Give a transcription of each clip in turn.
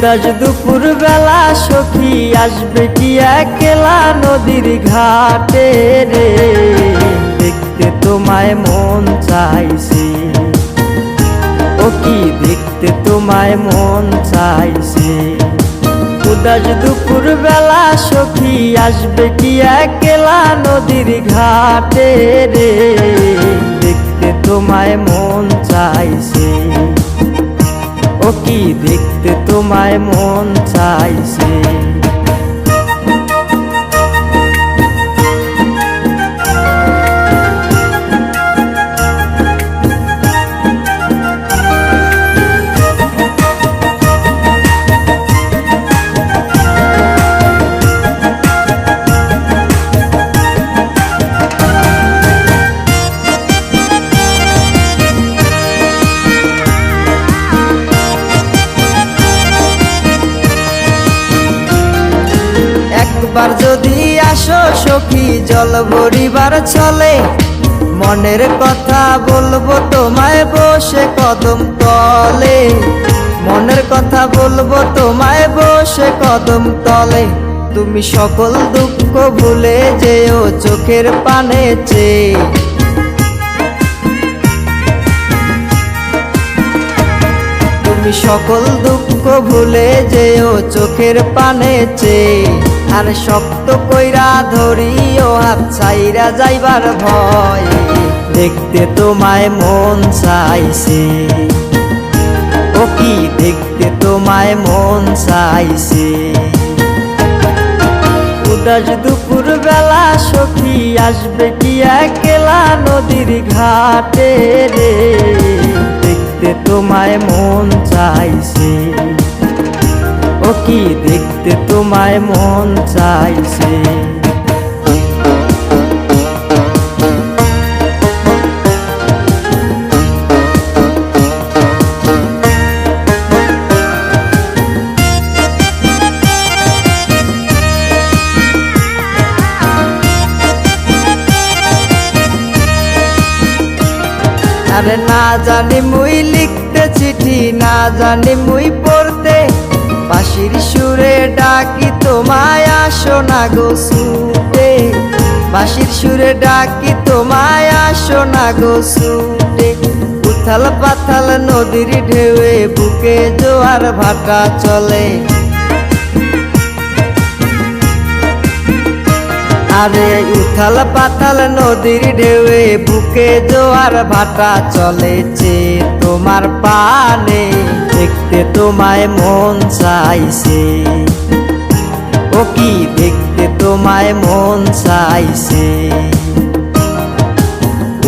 উদাস দুপুর বেলা সখী আসবে কি একলা নদীর ঘাটে রে, দেখতে তোমায় মন চাইছে, ও কি দেখতে তোমায় মন চাইছে। উদাস দুপুর বেলা সখী আসবে কি একলা নদীর ঘাটে রে, দেখতে তোমায় মন চাইছে, ও কি দেখতে তোমায় মন চাইছে। একবার যদি আসো সখী জল ভরিবার চলে, মনের কথা বলবো তোমায় বসে কদম তলে, মনের কথা বলবো তোমায় বসে কদম তলে। তুমি সকল দুঃখ ভুলে যেও চোখের পানে চেয়ে, তুমি সকল দুঃখ ভুলে যেও চোখের পানে চেয়ে। আর শক্ত কইরা ধরিও হাত ছাইরা যাইবার ভয়, দেখতে তোমায় মন চাইছে, ও কি দেখতে তোমায় মন চাইছে। উদাস দুপুর বেলা সখী আসবে কি একলা নদীর ঘাটে রে, দেখতে তোমায় মন চাইছে, ও কি দেখতে তোমায় মন চাইছে। আরে না জানি মুই লিখতে চিঠি, না জানি মুই পড়তে, বাঁশির সুরে ডাকি তোমায় আসো না গো ছুটে, বাঁশির সুরে ডাকি তোমায় আসো না গো ছুটে। উথাল পাথাল নদীর ঢেউয়ে বুকে জোয়ার ভাটা চলে, আরে উথাল পাতাল নদীর ঢেউয়ে বুকে জোয়ার ভাটা চলেছে তোমার পানে, দেখতে তোমায় মন চাইছে, ও কি দেখতে তোমায় মন চাইছে।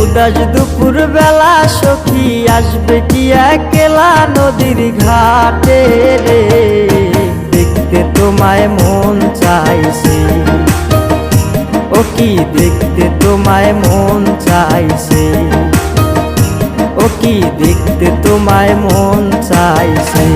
উদাস দুপুর বেলা সখী আসবে কি একলা নদীর ঘাটে রে, দেখতে তোমায় মন চাইছে, ও কি দেখতে তোমায় মন চাইছে, ও কি দেখতে তোমায় মন চাইছে।